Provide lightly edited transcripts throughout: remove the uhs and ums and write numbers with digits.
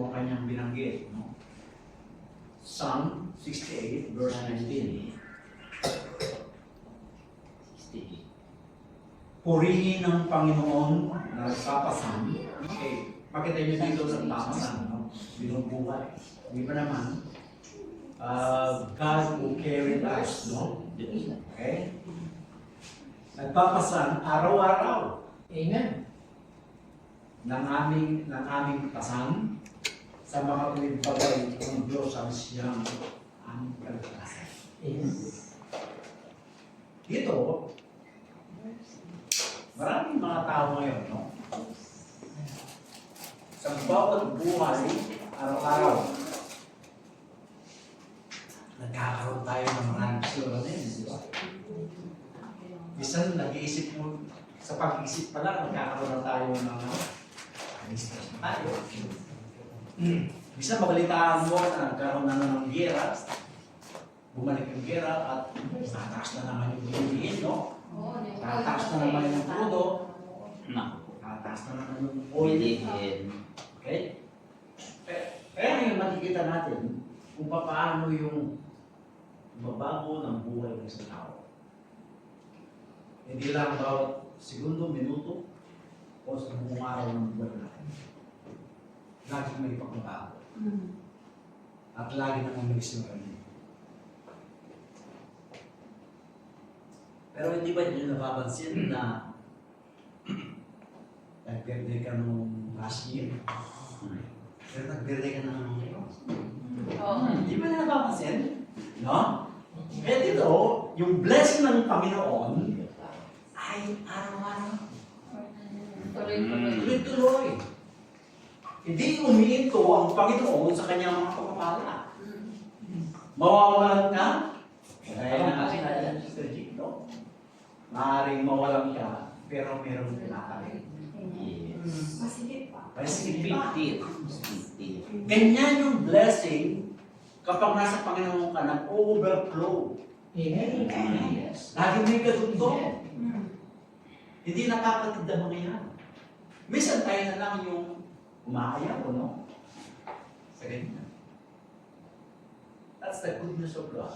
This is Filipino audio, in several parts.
ang kanyang binanggit. No? Psalm 68, verse 19. 68. Purihin ng Panginoon na nagpapasan. Okay, makita niyo dito nagpapasan, no? Binubuhay. Di ba naman? God who carried us, no? Okay? Nagpapasan araw-araw. Amen. ng aming pasan sa mga pinigbagay ng Diyos ang siyang aming kaligtasan. Dito, maraming mga tao ngayon, no? Sa bawat buhay, araw-araw, nagkakaroon tayo ng maraming suliranin, di ba? Minsan, nag-iisip mo, sa pag-iisip pa lang, nagkakaroon na tayo ng stress na tayo. Minsan, mabalitaan mo na nagkaroon na ng gera, bumalik yung gera at tataas na naman yung bilihin, no? Tataas na naman yung crudo, tataas na naman yung oil. Okay? Kaya ngayon makikita natin kung paano yung babago ng buhay ng isang tao. Hindi lang bawat segundo, minuto, o sa buong araw ng buhay natin. Lagi may pagbabago. At lagi namang may sinurani. Pero hindi ba nyo napapansin na nag-birthday ka nung last year? Pero nag-birthday ka na nung ngayon? Hindi ba nyo napapansin? No? Kaya dito, yung blessing ng Panginoon ay araw-araw. Tuloy-tuloy. Hindi umiinto ang Panginoon sa kanyang mga pagpapala. Mawawalan ka? Kaya na kasi natin, Sister G, no? Maaaring mawalan ka, pero meron pinakain. Masigit pa. Masigit pa. 50. Ganyan yung blessing kapag nasa Panginoon ka, nag-overflow. Amen. Yes. Lagi may katundong. Hindi nakakatid ang mga yan. Minsan tayo na lang yung umaayaw, no? Sa ganyan. That's the goodness of God.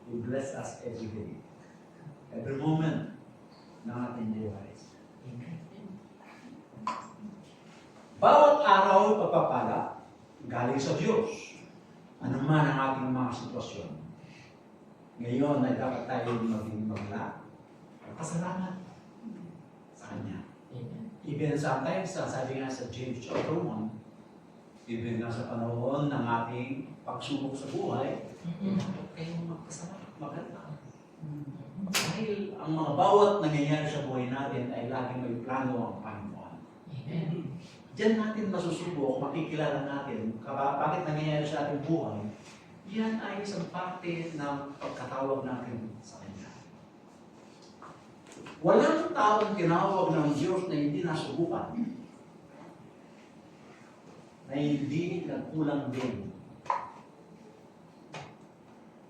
He bless us every day. Every moment ng ating buhay. Bawat araw pagpapala, galing sa Diyos. Ano man ang ating mga sitwasyon. Ngayon ay dapat tayo maging magla. Pasalamat sa Kanya. Even sometimes, sabi nga sa James chapter 1, even nga sa panahon ng ating pagsubok sa buhay, dapat kayong magpasalamat, maganda. Dahil ang mga bawat nangyayari sa buhay natin ay laging may plano ang Panginoon. Diyan natin masusubok, makikilala natin bakit nangyayari sa ating buhay. Yan ay isang parte ng pagkatawag natin sa Kanya. Walang taong tinawag ng Diyos na hindi nasubukan, na hindi nagkulang din.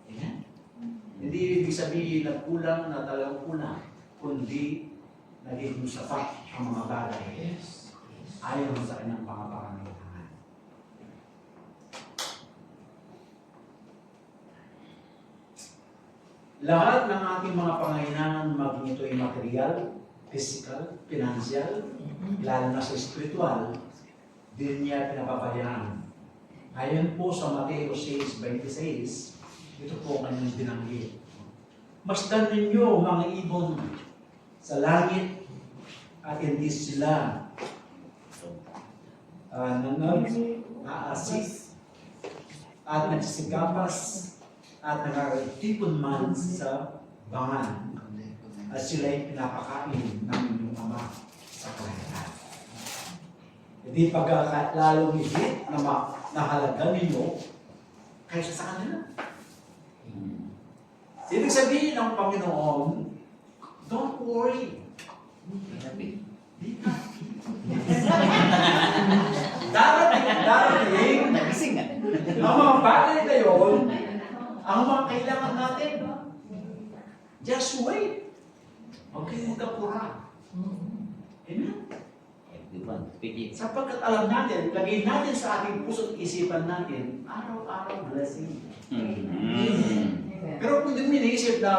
Amen? Hindi ibig sabihin na kulang na talagang kulang, kundi naging sapat ang mga bagay ayon sa kanyang pangangailangan. Lahat ng ating mga pangailangan, maging ito ay material, physical, financial, lalo na sa spiritual, din niya pinapabayaan. Ayon po sa Mateo 6:26, ito po kanyang binanggit. Masdan ninyo mga ibon sa langit at hindi sila nag-aasis at nagsisigapas at nagagtipon man sa bangan at sila'y pinapakain ng inyong Ama sa kaharian. Hindi pagkakalong higit na nahalaga ninyo kaysa sa kanila. Ibig sabihin ng Panginoon, don't worry. Darating, Nagising nga. ang mga bagay na yun, ang mga kailangan natin. Just wait. Okay, magkapura. Amen? Everyone. Pigit. Sapagkat alam natin, lagay natin sa ating puso at isipan natin, araw-araw blessing. Mm. Pero kung hindi iniisip na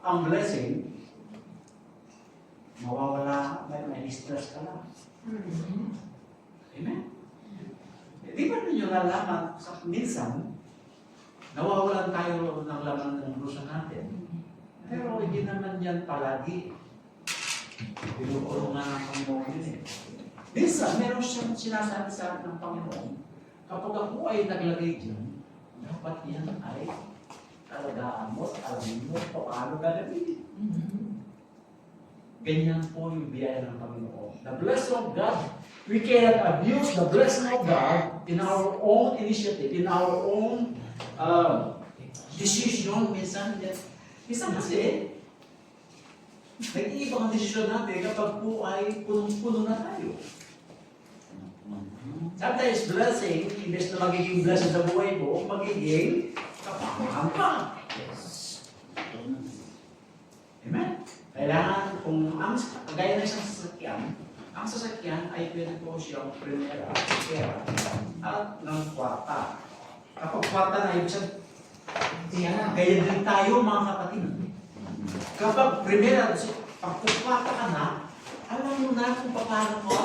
ang blessing, mawawala, may stress ka lang. Amen? Di ba ninyo nalaman, minsan, nawawalan tayo ng laman ng puso natin. Pero hindi naman yan palagi. Pinukulungan ng Panginoon yun eh. Minsan, meron siyang sinasabi sa atin ng Panginoon, kapag ako ay naglagay dyan, dapat yan ay talagaan mo at alamin mo paano gagawin. Ganyan po yung biyaya ng Panginoon. The blessing of God, we cannot abuse the blessing of God in our own initiative, in our own decision. Minsan kasi, nag-iibang ang desisyon natin kapag po ay punong-puno na tayo. Sometimes blessing, imbes na magiging blessing sa buhay mo, magiging kapakahan pa. Amen? Kailangan kung gaya ng isang sasakyan, ang sasakyan ay pwede po siyang primera, pera, at ng kwarta. Kapag kwarta na ibig sabihin, kaya din tayo mga kapatid. Kapag primera, pagkukwarta ka na, alam mo na kung paano mo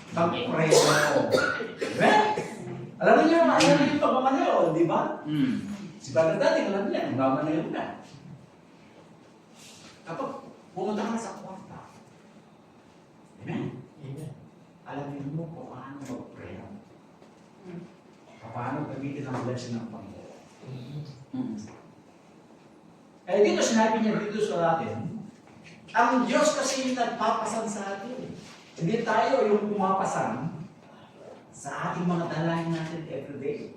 pag-preso. Amen? Alam niyo yung pagmamanayo, di ba? Si Brother Daddy, alam niya, ang mamanayo na. Kapag pumunta ka na sa kwarta, amen? Alamin mo kung paano mag-pray. Paano gamitin ang blessing ng Panginoon. Kaya dito sinabi niya dito sa atin, ang Diyos kasi nagpapasan sa atin. Hindi tayo yung pumapasan sa ating mga dalangin natin everyday.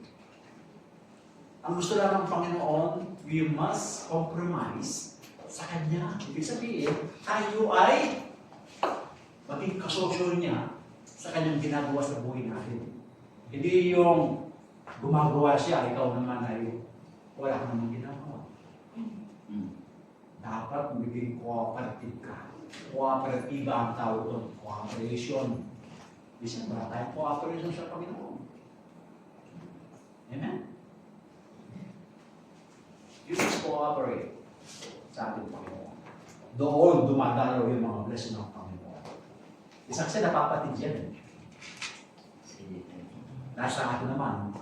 Ang gusto lang ng Panginoon, we must compromise sa Kanya. Ibig sabihin, tayo ay maging kasosyo niya sa Kanyang ginagawa sa buhay natin. Hindi yung gumagawa siya, ikaw naman ay wala ka namang ginagawa. Dapat magiging cooperative ka. Cooperatiba ang tawag doon. Cooperation. Bisa ba tayong cooperation sa Panginoon? Amen? You must cooperate sa ating Panginoon. Doon dumadalaw yung mga blessing ng Panginoon. Isang kasi napapatid yan. Nasa atin naman,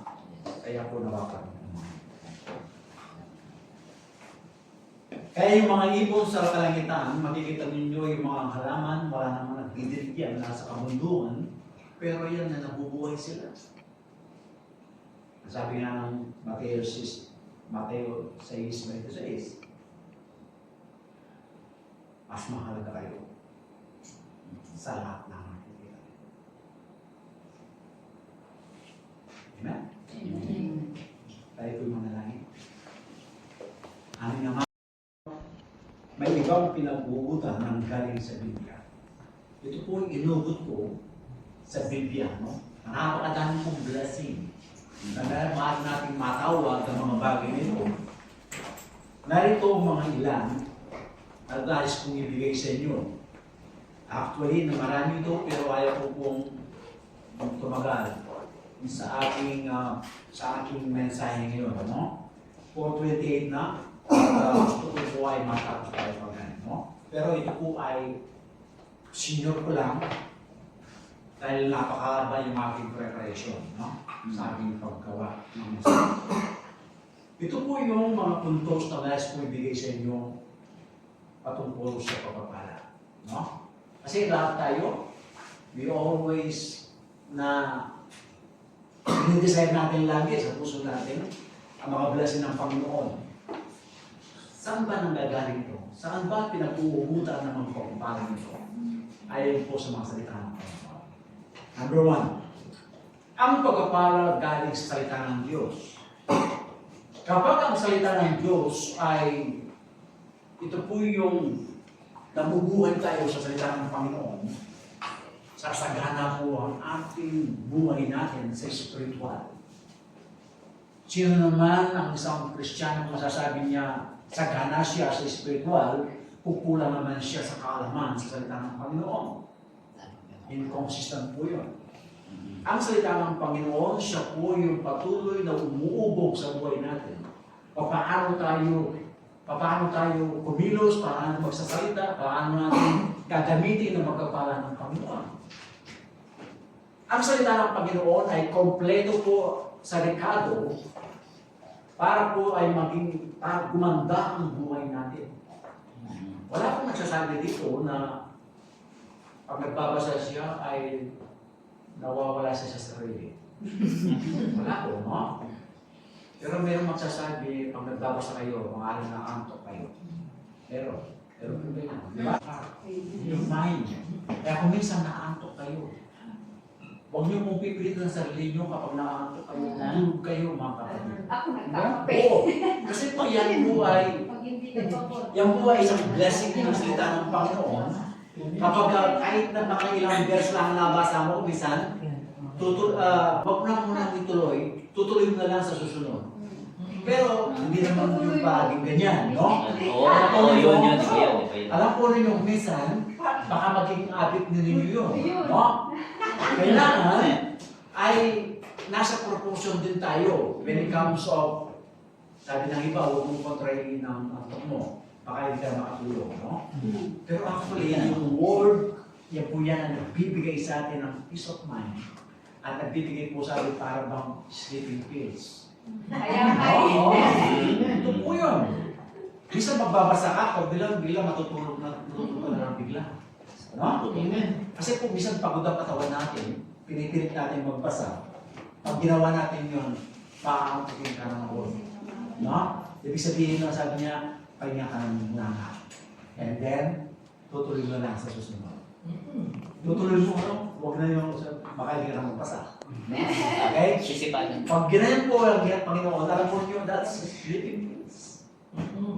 kaya po napapatid. Kaya yung mga ibon sa kalangitan, makikita ninyo yung mga halaman, wala naman nagdidilig yan, nasa kabundukan, pero yan na nabubuhay sila. Sabi nga ng Mateo 6:26, mas mahalaga kayo sa lahat ng nakikita. Amen? Tayo po'y manalangin. Amin naman. May ibang pinag-uutan ng galing sa Biblia. Ito po yung inugot ko sa Biblia, no? Napakadami pong blessing. Kaya maaari natin matawag ang mga bagay nito. Narito ang mga ilan na nais kong ibigay sa inyo. Actually, na marami ito, pero ayaw ko pong tumagal sa aking mensahe ngayon, no? 4:28 na. Ito po ay matapos tayo pag no? Pero ito po ay senior ko lang dahil napakahaba yung aking preparation, no? Sa aking paggawa ng mensahe. Ito po yung mga puntos na nais ko ibigay sa inyo patungkol sa pagpapala, no? Kasi lahat tayo, we always i-decide natin lagi sa puso natin ang mga blessing ng Panginoon. Saan ba nanggagaling ito? Saan ba pinag-uubutan ng mga pagpapalang ito? Ayon po sa mga salita ng Panginoon. Number 1, ang pagpapala galing sa salita ng Diyos. Kapag ang salita ng Diyos ay ito po yung nabubuhay tayo sa salita ng Panginoon, sasagana po ang ating buhay natin sa spiritual. Sino naman ang isang Kristiyano masasabi niya sagana siya sa spiritual, kukulang naman siya sa kaalaman sa salita ng Panginoon. Inconsistent po yun. Ang salita ng Panginoon, siya po yung patuloy na umuubog sa buhay natin. Paano tayo kumilos, paano magsasalita, paano natin gagamitin ang magkapala ng Panginoon. Ang salita ng Panginoon ay kompleto po sa rekado para po ay para gumanda ang buhay natin. Wala pong nagsasabi dito na pag nagbabasa siya ay nawawala siya sa sarili. Wala po, no? Pero mayroong magsasabi, pag nagbabasa kayo, maaari na antok kayo. Pero po ba yan? Di ba? Yung mind. Kaya kung minsan naantok kayo, huwag niyo mong pipilit ng sarili niyo kapag naantok kayo. Tulog kayo, mga kapatid. Ako nagkakape. Oo. Kasi pag yan po ay, Pag hindi ka pa po. yan po ay isang blessing ng salita ng Panginoon. Kapag kahit na ilang verse lang nabasa mo, minsan, wag na muna ituloy, tutuloy mo na lang sa susunod. Pero hindi naman yung palaging ganyan, no? Oo, yun. Alam ko rin yung minsan, baka maging habit ninyo yun, no? Kailangan ay nasa proportion din tayo when it comes of, sabi ng iba, huwag mong kontrahin ng antok mo, baka hindi ka makatulog, no? Pero actually, yung word, yan po yan ang nagbibigay sa atin ng peace of mind at nagbibigay po sa atin para bang sleeping pills. Kaya Oo. Ito po yun. Minsan magbabasa ka, pag bilang matutulog ka na lang bigla. No? Kasi po minsan pagod ang katawan natin, pinipilit natin magbasa. Pag ginawa natin yun, paangapukin ka ng word. No? Ibig sabihin na sabi niya, pahinga ka ng muna. And then, tutuloy mo lang sa susunod. Tutuloy mo, huwag na yung baka hindi ka na magbasa. Okay? Sisipan. Pag ginayon po ang Panginoon, alam mo niyo, that's sleeping pills.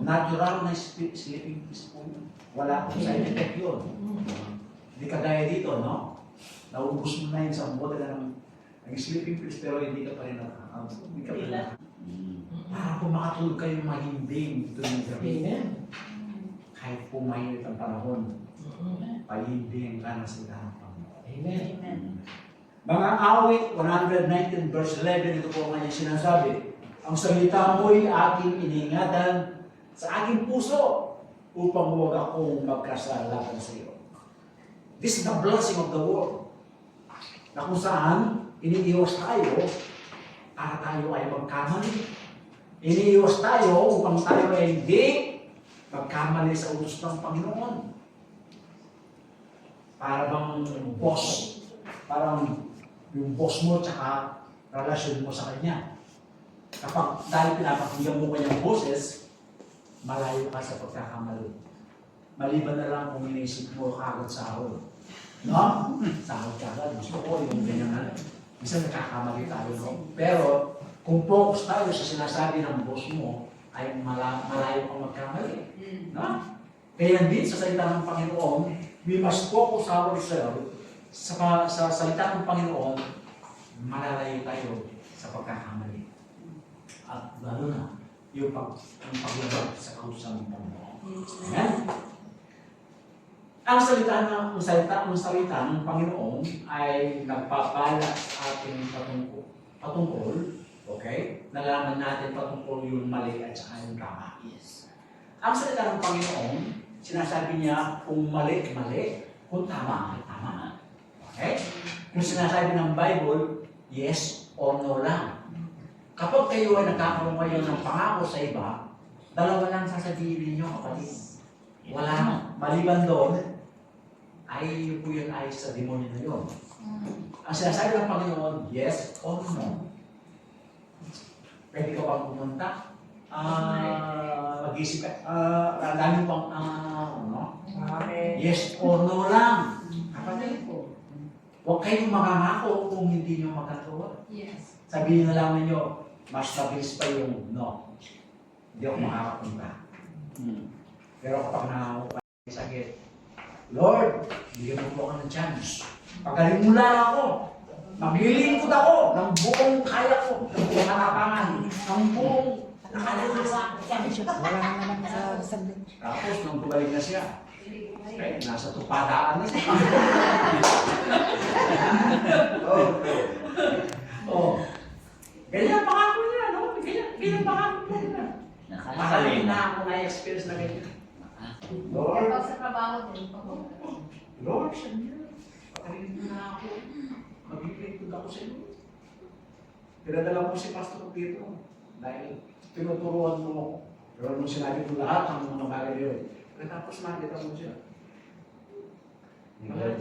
Natural na sleeping pills po. Wala akong side effect yun. Hindi kagaya dito, no? Naubos mo na yun sa bote ng sleeping pills, pero hindi ka pa rin hindi ka pa rin para po makatulog kayo mahimbing ito ng gabi. Kahit po mainit ang panahon, pahimbing ka ng salita ng Panginoon. Amen. Mga awit, 119 verse 11, ito po ang kanyang sinasabi. Ang salita mo'y aking iniingatan sa aking puso upang huwag akong magkasalanan sa iyo. This is the blessing of the world. Na kung saan, iniiwas tayo para tayo ay magkamali. Iniiwas tayo upang tayo ay hindi magkamali sa utos ng Panginoon. Para bang boss, parang yung boss mo tsaka relasyon mo sa kanya. Kapag dahil pinapakinggan mo kanyang boses, malayo ka sa pagkakamali. Maliban na lang kung inisip mo kagad sahod. No? Sahod kagad. Gusto ko yung ganyan na. Minsan nagkakamali tayo. No? Pero kung focus tayo sa sinasabi ng boss mo, ay malayo kang magkamali. No? Kaya din sa salita ng Panginoon, we must focus ourselves sa salita ng Panginoon, malalayo tayo sa pagkakamali. At lalo na, yung paglabag sa kautusan ng Panginoon. Amen? Ang salita ng Panginoon ay nagpapala sa ating patungkol, okay? Nalaman natin patungkol yung mali at saka yung tama. Yes. Ang salita ng Panginoon, sinasabi niya kung mali, mali, kung tama, tama. Okay? Yung sinasabi ng Bible, yes or no lang. Kapag kayo ay nagkakaroon kayo ng pangako sa iba, dalawa lang sasabihin ninyo, kapatid. Wala na. Maliban doon, ay po yun ay sa demonyo na yun. Ang sinasabi ng Panginoon, yes or no. Pwede ka bang pumunta? Mag-isip ka. Dami pang, ano? Yes or no lang. Kapatid po. Huwag kayong makangako kung hindi nyo magkatuwa. Yes. Sabihin na lang ninyo, mas mabilis pa yung no. Hindi ako makakapunta. Pero kapag nakako pa yung sakit, Lord, bigyan mo po ako ng chance. Pagaling mo lang ako. Maglilingkod ako ng buong kaya ko, ng buong harapangan, ng buong nakalalasan. Wala naman sa sabit. Tapos, nung bumalik na siya, nasa tupadaan na siya. Oh, Lord, sa inyo, patayin mo na ako. Mag-i-pray ako sa inyo. Pinadala mo si Pastor Pedro dahil tinuturuan mo ako. Pero nung sinabi ko lahat ang mga bagay yun, tapos nakita mo siya. Ibang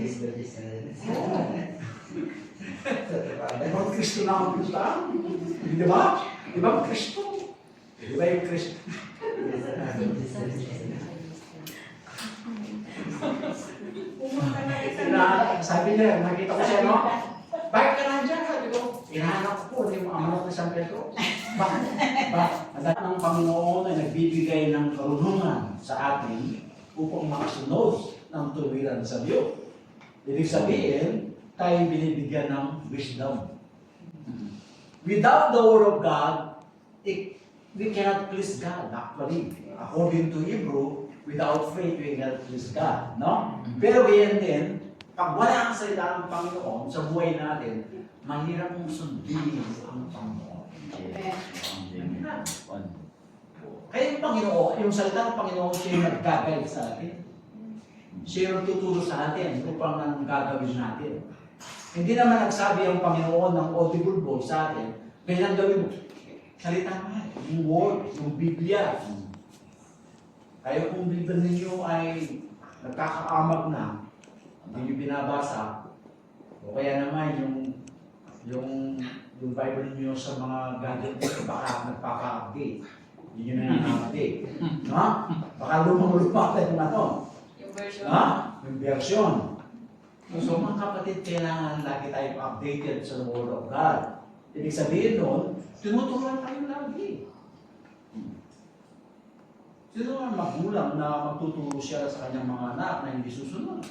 Kristo na ang Kristo. Di ba? Ibang Kristo. Di ba yung Kristo? Sabi niya, nakita ko siya, no? Bakit ka nandiyan? Sabi ko, hinahanap ko yung mga manok ni San Pedro. Bakit? Ang Panginoon ay nagbibigay ng karunungan sa atin upang makasunod ng tuwiran sa Diyos. Ibig sabihin, tayo binibigyan ng wisdom. Without the Word of God, we cannot please God. Actually, according to Hebrew, without faith, we cannot please God. No? Pero ganyan din, pag wala ang salita ng Panginoon sa buhay natin, mahirap mong sundin ang Panginoon. Kaya yung Panginoon, yung salita ng Panginoon, siya yung nag-guide sa atin. Siya yung tuturo sa atin kung paano ang gagawin natin. Hindi naman nagsabi ang Panginoon ng audible voice sa atin, kailan gawin mo? Salita nga, yung word, yung Biblia. Kaya kung Biblia ninyo ay nagkakaamag na, hindi nyo binabasa, o kaya naman yung Bible ninyo sa mga gadget nyo, baka nagpaka-update. Hindi nyo na update. No? Baka lumang-lumang yung ano. Yung version. Ha? Yung version. So mga kapatid, kailangan lagi tayo updated sa Word of God. Ibig sabihin nun, tinuturuan tayo lagi. Sino ang magulang na magtuturo siya sa kanyang mga anak na hindi susunod?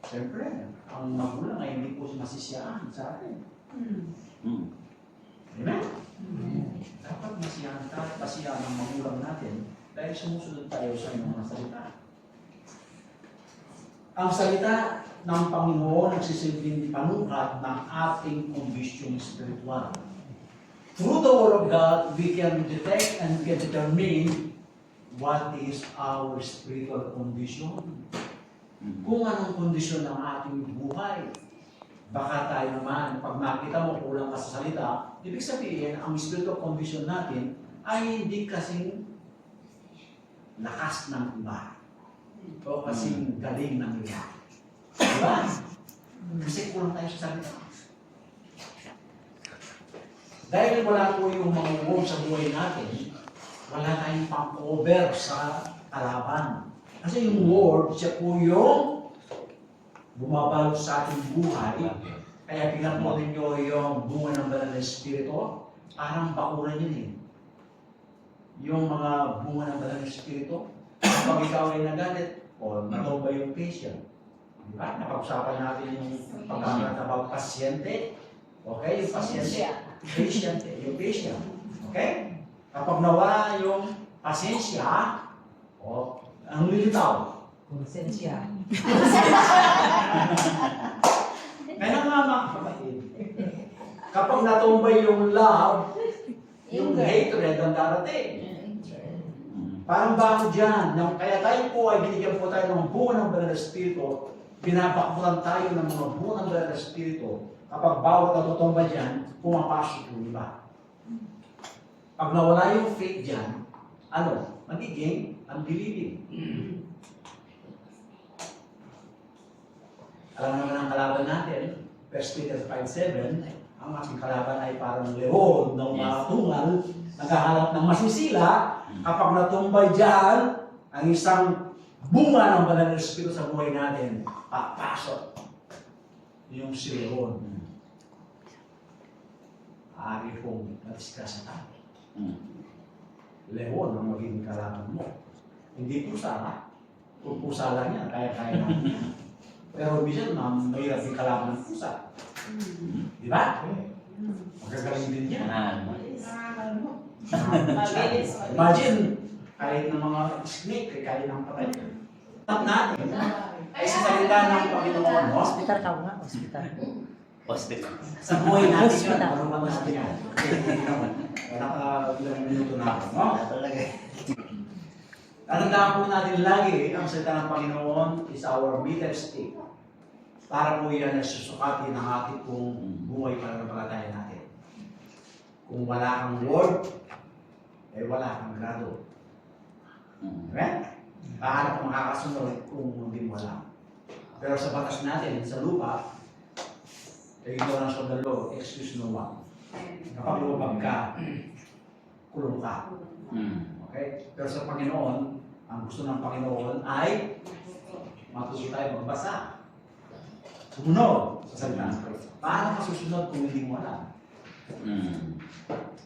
Siyempre, ang magulang ay hindi po masisiyahan sa atin. Amen? Dapat masiyahan tayo, pasiyahan ang magulang natin dahil sumusunod tayo sa inyong mga salita. Ang salita ng Panginoon nagsisilbing panukat ng ating kondisyon spiritual. Through the Word of God, we can detect and can determine what is our spiritual condition. Kung anong kondisyon ng ating buhay. Baka tayo naman, pag makita mo kulang ka sa salita, ibig sabihin, ang spiritual condition natin ay hindi kasing lakas ng iba. O kasing galing ng iba. Diba? Kasi kulang tayo sa salita. Dahil wala po yung mga word sa buhay natin, wala tayong pang-cover sa kalaban. Kasi yung word, siya po yung bumabalo sa ating buhay. Kaya tingnan po ninyo yung bunga ng banal na Espiritu, parang bakuran yun eh. Yung mga bunga ng banal na Espiritu, kapag ikaw ay nagalit, o natomba yung patient. Diba? Napag-usapan natin yung pagkakat about pasyente. Okay? Yung pasyente. Patient. Yung patient. Okay? Kapag nawala yung pasensya, o ang lilitaw. Konsensya. Kaya nga mga kapatid, kapag natumbay yung love, yung hatred ang darating. Parang bago dyan. Kaya tayo po ay binigyan po tayo ng bunga ng banal na Espiritu, binabakburan tayo ng mga bunga ng banal na Espiritu. Kapag bawat natutumba dyan, pumapasok yung iba. Pag nawala yung faith dyan, ano? Magiging unbelieving. Alam naman ang kalaban natin, 1 Peter 5:7, ang ating kalaban ay parang leon na umatungal, naghahanap ng masisila. Kapag natumbay dyan, ang isang bunga ng banal na Espiritu sa buhay natin, papasok yung si leon. Ari pong natiskas sa tayo. Leon ang magiging kalaban mo. Hindi pusa. Kung pusa lang yan, kaya-kaya lang yan. Pero minsan, mahirap yung kalaban ng pusa. Di ba? Magagaling din yan. Imagine, kahit ng mga snake, kahit ng patay. Tap natin, ay sa salita ng Panginoon, no? Hospital ka nga, hospital. Hospital. Sa buhay natin yan, Hospital. ano naman natin yan? Naka ilang minuto na ako, no? Tandaan po natin lagi, ang salita ng Panginoon is our meter stick. Para po yan ay susukati ng ating pong buhay pananampalataya natin. Kung wala kang word, eh wala kang grado. Amen? Paano ka makakasunod kung hindi mo alam? Pero sa batas natin, sa lupa, ignorance of the law, excuse no one. Kapag lumabag ka, kulong ka. Okay? Pero sa Panginoon, ang gusto ng Panginoon ay matuto tayo magbasa. Sumunod sa salita ng Kristo. Paano ka susunod kung hindi mo alam?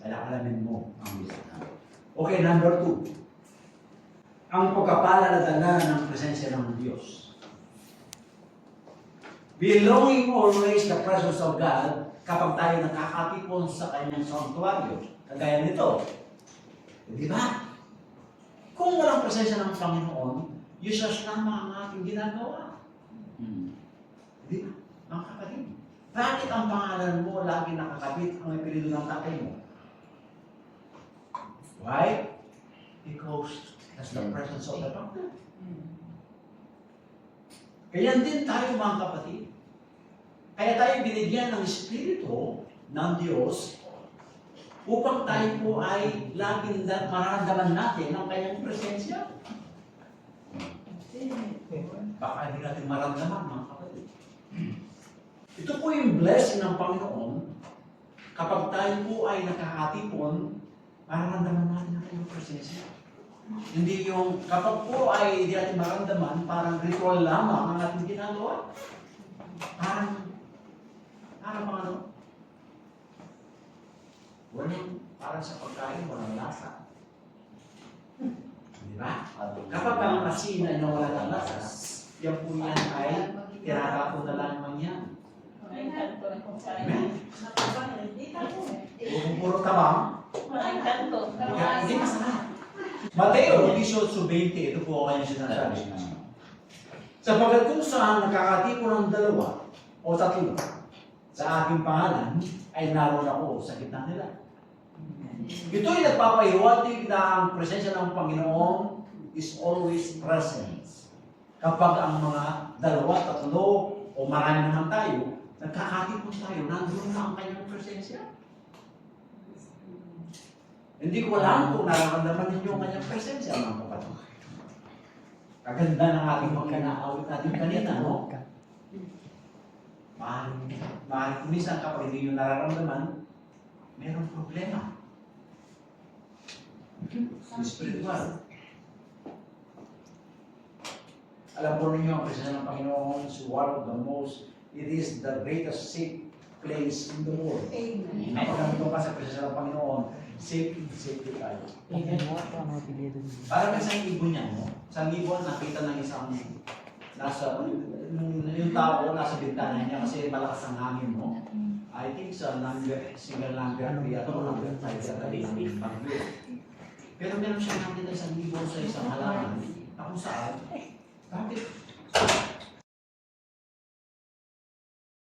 Kaya alamin mo ang gusto. Okay, number 2. Ang pagkapala na dala ng presensya ng Diyos. Belonging always the presence of God kapag tayo nakakatipon sa kanyang sanctuaryo. Kagaya nito. Di ba? Kung walang presensya ng Panginoon, useless lamang ang ating ginagawa. Di ba? Ang kapatid. Bakit ang pangalan mo lagi nakakabit ang apelido ng tatay mo? Why? Because that's the presence of the Father. Kaya din tayo mga kapatid. Kaya tayo binigyan ng Espiritu ng Diyos upang tayo po ay laging mararamdaman natin ang kanyang presensya. Baka hindi natin maramdaman mga kapatid. Ito po yung blessing ng Panginoon kapag tayo po ay nakakatipon, mararamdaman natin ang kanyang presensya. Hindi yung kapag po ay hindi natin maramdaman, parang ritual lamang ang ating ginagawa. Parang ano? Parang sa pagkain, walang lasa. Di ba? Kapag ang asin ay nawala ng lasa, yan po yan ay tinatapon na lamang yan. Amen? Kung puro tabang, hindi masarap. Mateo 18:20, ito po ang kanyang sinasabi. Sapagkat kung saan nakakatipon ng 2 o 3 sa aking pangalan, ay naroon ako sa gitna nila. Ito ay nagpapahiwatig na ang presensya ng Panginoon is always present. Kapag ang mga 2, 3 o marami naman tayo, nagkakatipon tayo, nandun na ang kanyang presensya. Hindi ko alam kung nararamdaman ninyo ang kanyang presensya, mga kapatid. Kaganda ng ating mga kinaawit natin kanina, no? Maaaring minsan kapag hindi nyo nararamdaman, mayroong problema. Spiritual. Alam po ninyo ang presensya ng Panginoon is one of the most, it is the greatest safe place in the world. Amen. Kapag nandito ka sa presensya ng Panginoon, safe tayo. Parang isang ibon yan, no? Isang ibon, nakita ng isang yung tao nasa bintana niya kasi malakas ang hangin, no? I think single number 3 at number 5 sa tabi ng bagyo. Pero meron siya nakita isang ibon sa isang halaman na kung saan, bakit